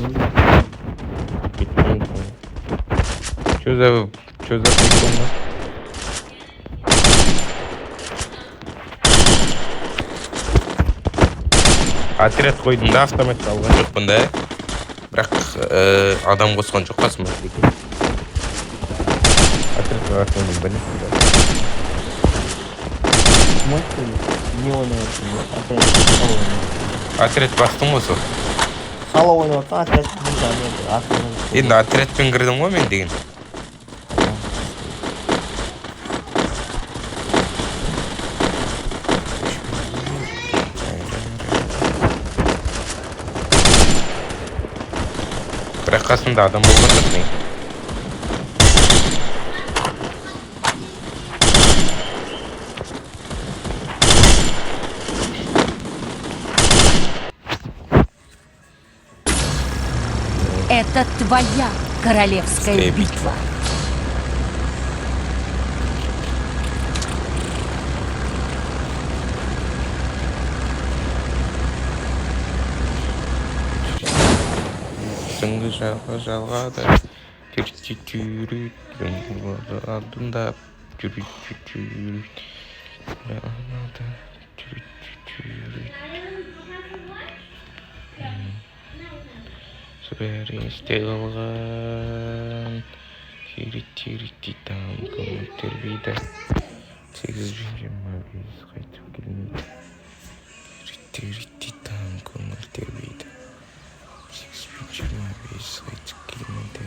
Что за прикол? Отряд қойдым да автоматты алған жоқпын да. Бірақ адам қосқан жоқ қасыма. Отрядқа қасымның білесің ба? Не ойнаватсың? Отряд бастың ғой сол. Сало ойнаватсың, отряд. Енді отрядпен кірдім ғой мен деген. Бірақ қасымда адам болған жоқ мен. Это твоя королевская битва. Түнгі жалғады түрт алдында Сүбәресте қалған Тирит-тирит там көңіл тербейді 825 қайтып келмейді Тирит-тирит там көңіл тербейді 825 қайтып келмейді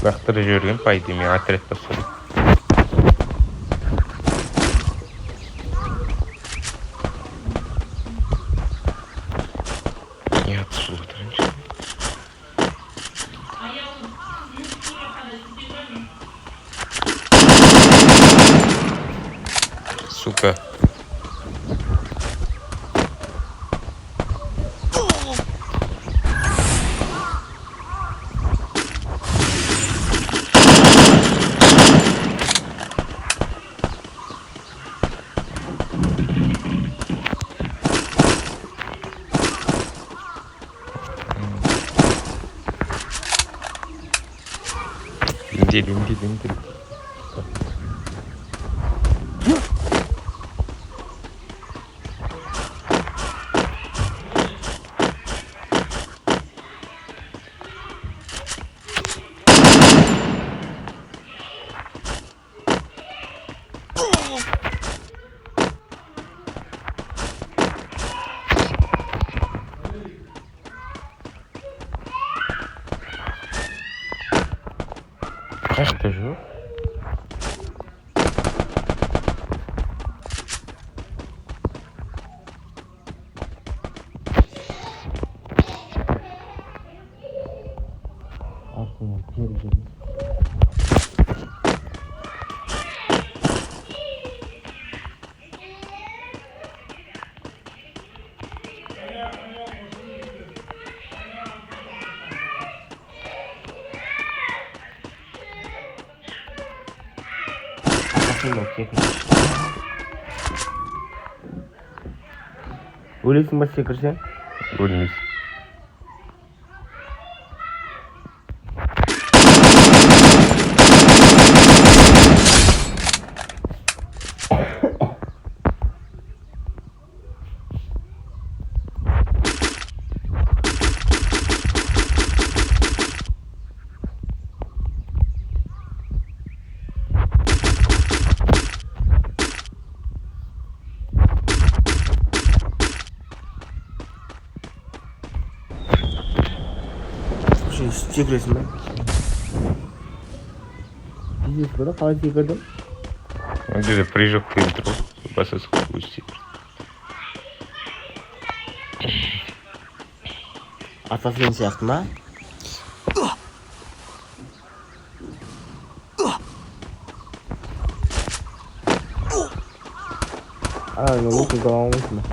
Бақтыры жүрген пайды мен отряд бастадым. Не атышып отырыншы. Сука. Линди. Қаяқта жоқ? Артынан терген. Өлесің ба секірсең? Өлмейсің. Секіресің ба? Секіресің ба? Қалай секірдің? Где-то прыжок фильтру. Басасы спустить. Ассасин сияқты ма? Лук ұзаламайсың ба?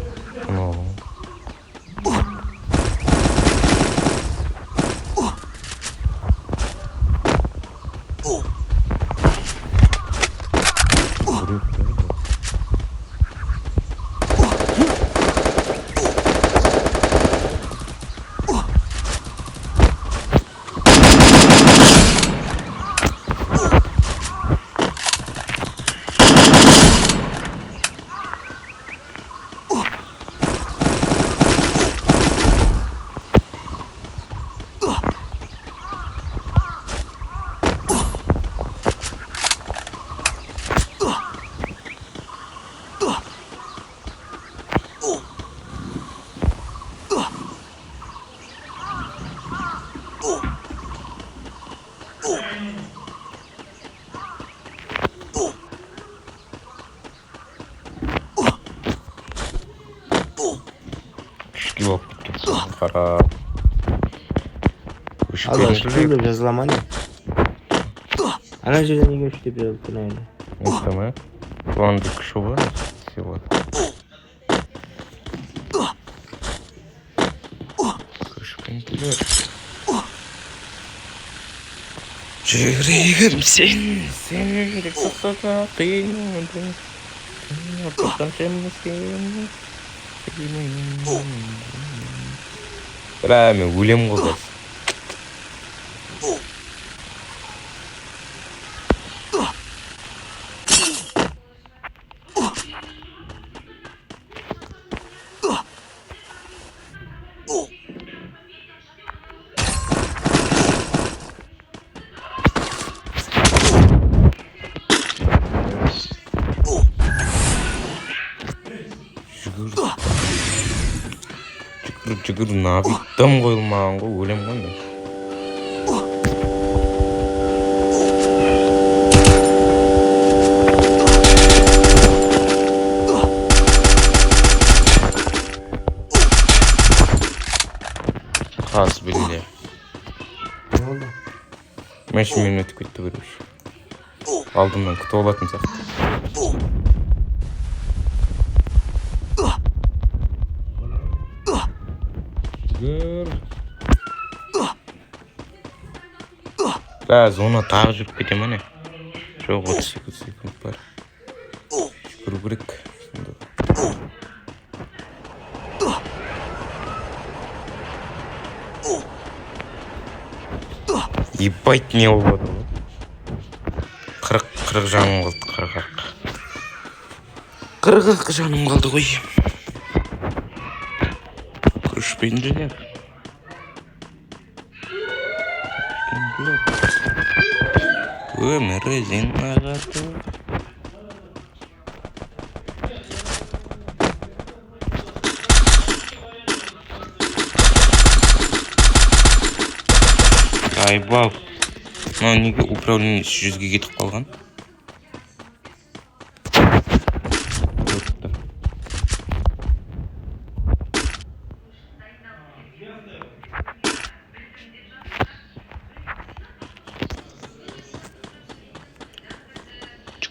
Күшке болып кеткен. Қарап. Көшіп Алла беріңдер. шүкір деп жазыла ма не? Ана жерде неге 3 деп жазылып тұр әлі? Нестаме? Планды күші бар. Всего. Көшпенділер. Жүрегім сен деп соқса қиналдың. Ортақтан сен Бля, мен өлем ғой қазір. Жүгір набиттам қойылмаған ғой, өлем ғой мен. Қас білді. Ne oldu? Мен үшін мен өтіп кетті көріш. Алдымнан күтіп алатын сияқты. Зона тағы жүріп кете ма не? Жоқ, 38 секунд бар. Жүгіру керек. Ебать, не болады ғой. 40 жаным қалды, 40 жаным қалды ғой. Көшпенділер. Өмірі зен ағаты. Айбал. Мына неге управлениесі 100-ге кетіп қалған?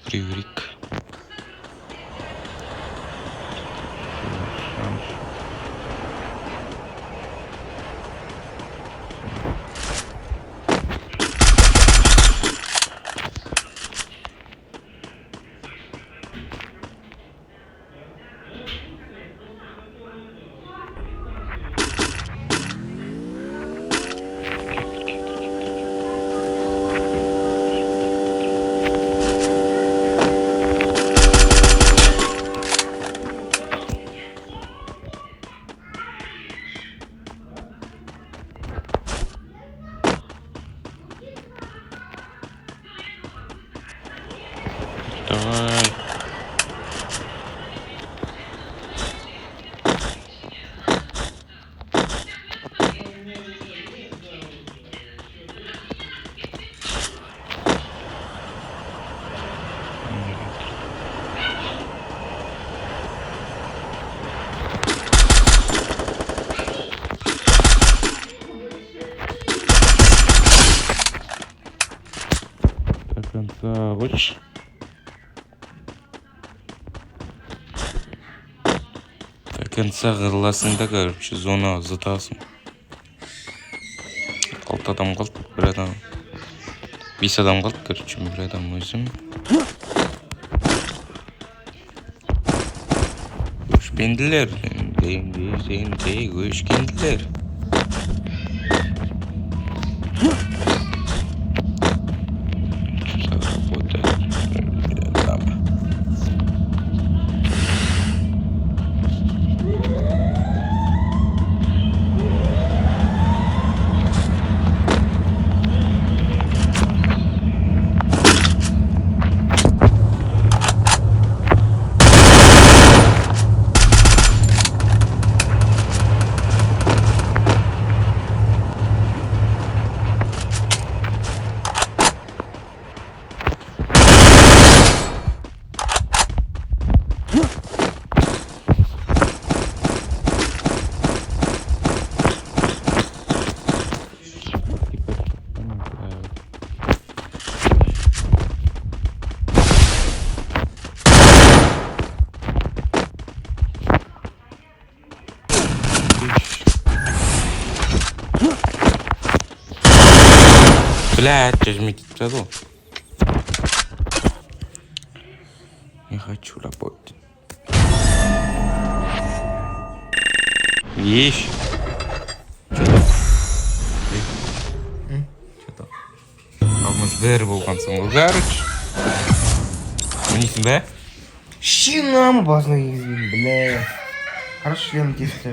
Жүгірек. Давай. До конца хочешь? До конца қырыласың да, короче, зонаға зытасың. 6 адам қалды, 1 адам. 5 адам қалды, короче, 1 адам өзім. Көшпенділер, көшкенділер. Блядь, жмите туда. Не хочу работать. Ешь. Что-то. Алмаздар болғансың ғой, короче. Мінесің бе? Шинам басына кезген, бля. Хорошо шлем тесті.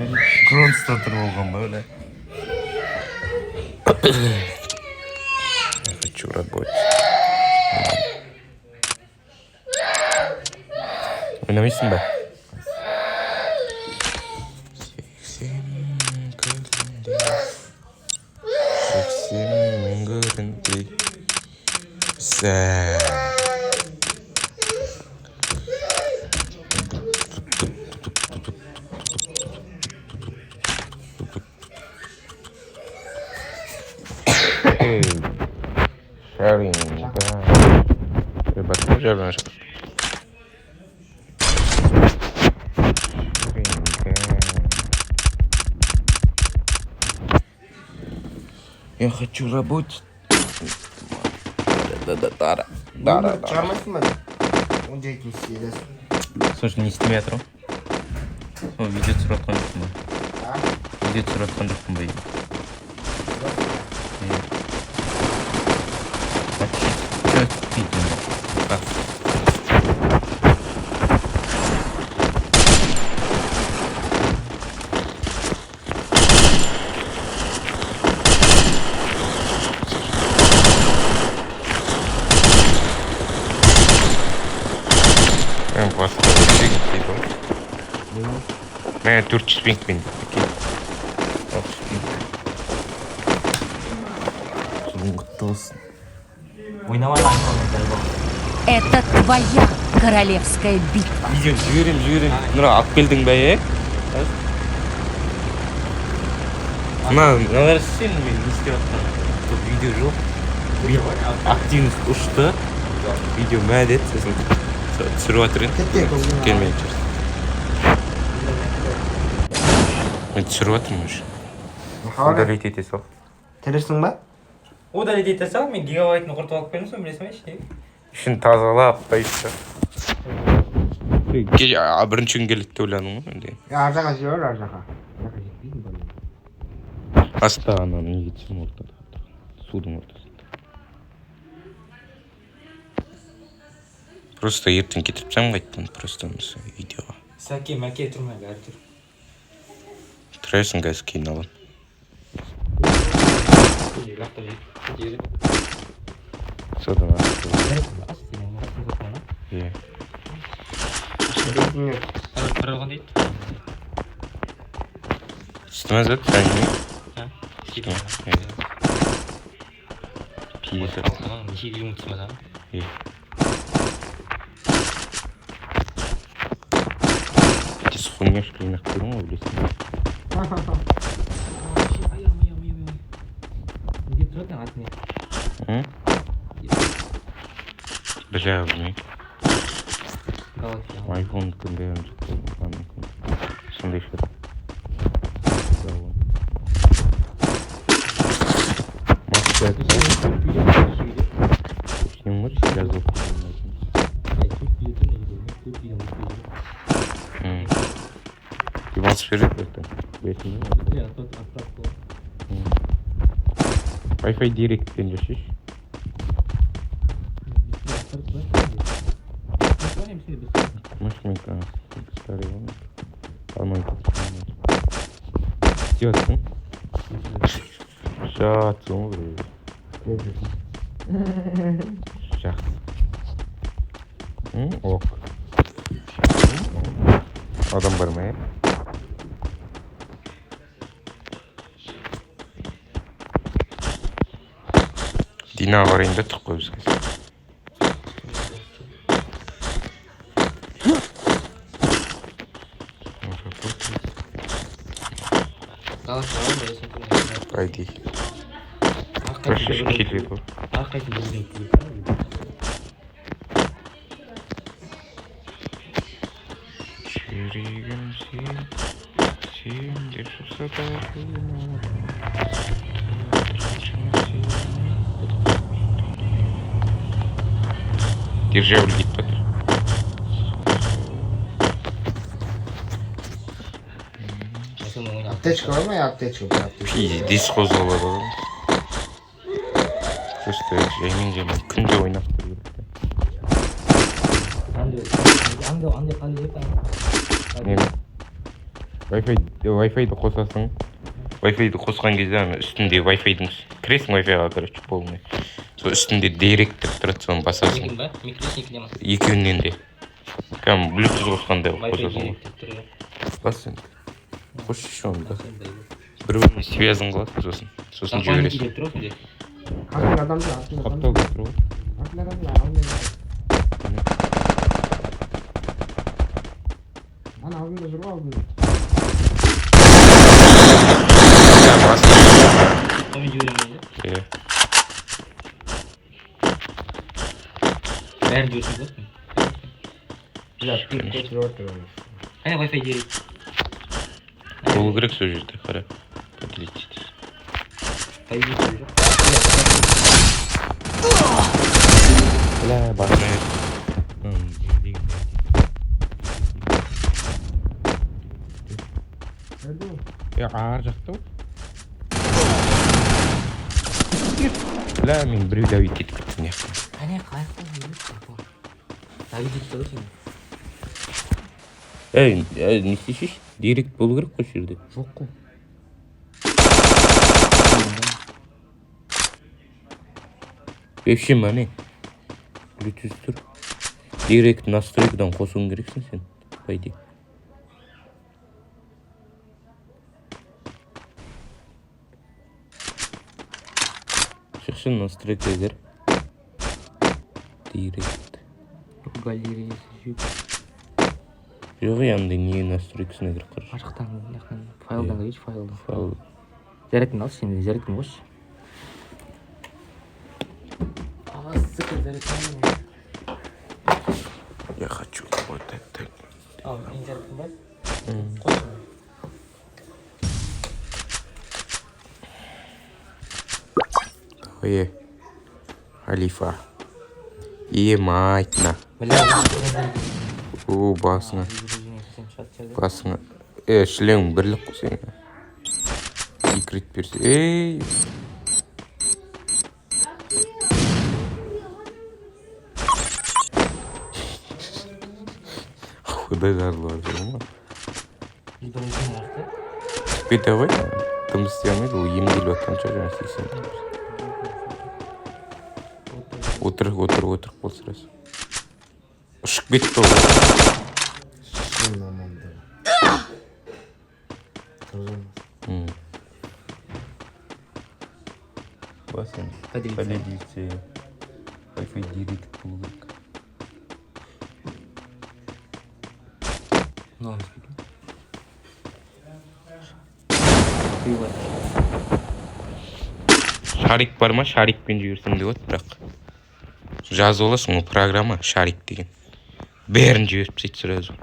Кронста тұр болған ба, бля. Я хочу работать. Ойнамайсың ба? Сексен көріндей сән. Шаринга. Ребята, жарно. Я хочу работать. Да. Чармайсың ба? Он жайтын істейді. Слушай, не істемей атырау. О, видео түсіріп атқан жоқпын ба? Видео түсіріп атқан жоқпын ба? Что видео? Мен 400 пингпен. Это твоя королевская битва. Жіберем. Нұра, алып келдің бе, Мыналар сен мен не істеп жатқан видео жоқ. Активность ұшты. Видео мәдет, сосын түсіріп жатырын. Келмей жүрсің. Мен түсіріп жатырмын уже. Удалить ете сал. Тірісің ба? Удалить ете сал, мен гигабайтын құртып алып қойдым, соны білесің бе, іштей? Үшін тазалап қойшы. Бірінші күн келеді деп ойладың ғой? Ар жаққа жібер, ар жаққа. Жаққа жетпейдің ба? Аста ананы неге түсірім ортада? Судың ортасында. Просто ертең кетіріп тастаймын қайттан, просто видеоға. Сәке, мәке тұрмай бәрі тұр. Тұрайсың қазір кейін алам. Содан асты. Е. Қырылған дейді. Sütüme zet sen yiyin. Ha? Evet. Piyesi. Tamam, bir şey değil unutma da. İyi. Ты схуняешь клинок курма, блядь. Где трудно от меня? Бля, блин. Голове. Айфон күндерін жұқтырым. Сондай шыр. Максия сенің бар сейчас Иван сферит это. Wi-Fi директпен жасайш. Может, мен старый он. Алмайды. Істейатсың? Жатсың ғой. Жақсы. Ок. Адам бар ма, е? Дина ағарайын да тұқ қой бізге. Пойди. Проще келеді бұл. Жүрегім сен деп жүрсе Державль кетіп жатыр. Аптечка бар ма? Аптечка бар. Пиздец қозғалады ғой. Просто жаймен күнде ойнап тұру керек. Wi-Fi'ді қосасың. Wi-Fi'ді қосқан кезде үстінде Wi-Fi'дің кіресің Wi-Fi'ға, короче, полный. Сол үстінде директ деп тұрады, соны басасың. Екеуінен де. Кәм Bluetooth қосқандай қосасың. Бас енді. Қош еще оны да. Бір-біріне связан қыласың, сосын жібересің. Артын адамды, Қаптау кетір ғой. артын адамды, ана алдында жүр ғой, алдында. Бәрін жүрсің ғой. Қане Wi-Fi керек. Болу керек сол жерде, қара. Поделитесь. Бля, басына ет. Ар жақта ғой. Бля, мен біреу дәует етіп кеттім не қылып. Қане қайықтан жүріп Давид етті ғой сен. Не істейсіз? Директ болу керек қой жерде. Жоқ қой. Вообще мане. Bluetooth тұр. Директ настройкадан қосуың керексің сен. Пойди. Шықсын настройкаға кір. Директ. Галереясы жүйіп. Жоқ, янда не настройкасына кіріп қарашы. Ашықтан файлдан кірейші, файлдан. Файл. Зарядканы алшы, сен зарядканы қосшы. Я хочу вот это. Мен зарядканы бар? Давай. Халифа. Матьна. О, басыңа. Басыңа. Шлем бірлік қой сен. Секрет берсе. Құдай жарлы бар ма? Түспейді ғой. Кім істей алмайды, ол емделіп жатқан шығар жаңа 80. Отыр бол сіресі. Ұшып кетті ол. Басын. Поделиться. Wi-Fi директ болу керек. Шарик бар ма? Шарикпен жіберсем деп отыр, бірақ жазып аласың, ол программа шарик деген. Бәрін жіберіп тастайды сразу.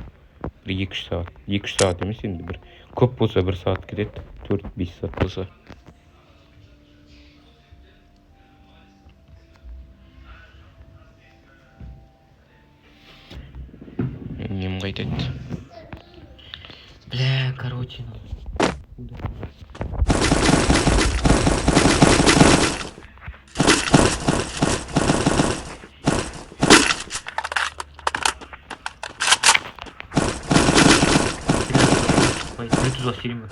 Бір 2-3 сағат. 2-3 сағат емес енді, бір көп болса 1 сағат кетеді. 4-5 сағат болса. Нем қайтады? Бля, короче. Bluetooth açayım mı?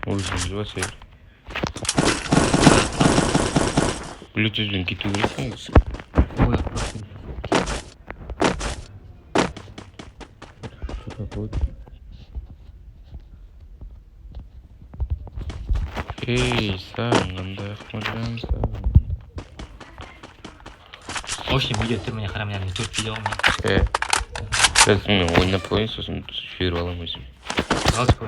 Bluetooth açayım. Bluetooth'un кету керексің осы. Ой, просто. Что такое? Сағынғанда ақмаржан сағын. В общем, видео түрміне қарамай, 4 видео ғой. Сәл мен ойнап қойын, сосын жіберіп аламын өзім. Галочка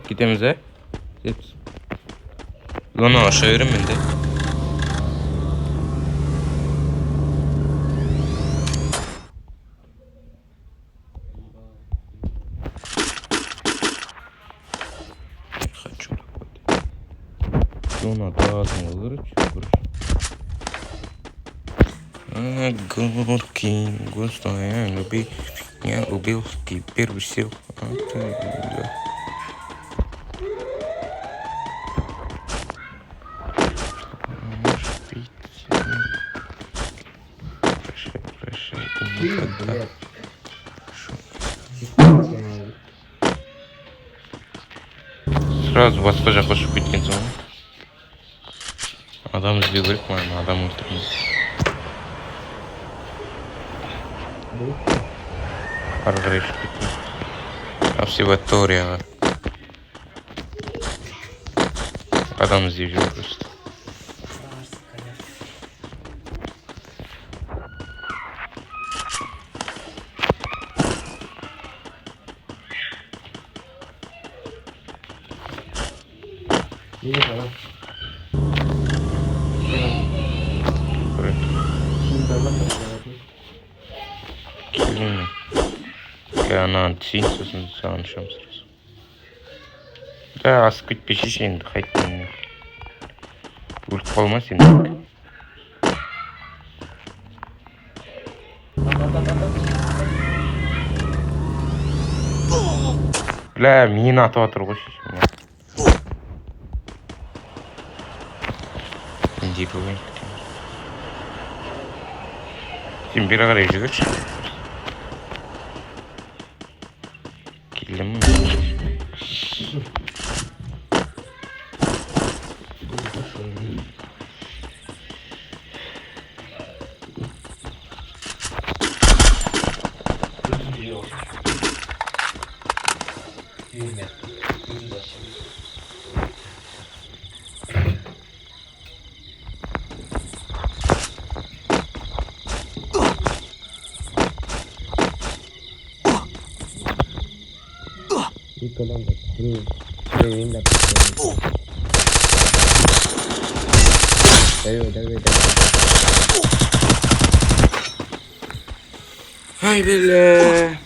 кетеміз, ә? Оны аша беремін мен де. Она датный, короче. Горький, густая любви. Я убил первый сил. Прощай. Сразу басқа жаққа ұшып кеткен соң адам іздеу керек маған, адам өлтірмей. Ары қарай ұшып кеткен. Обсерваторияға. Адам іздеп жүр просто. Не пора. Келін. Ананы түсейін, сосын саған ұшамын сразу. Да, асып кетпеші енді қайттың. Өліп қалма сен. Бля, мені атып атыр ғой шешім. Иди бывай. Сен бері қарай жүгірші. Келдім. Колонка. Давай. Ай, бля.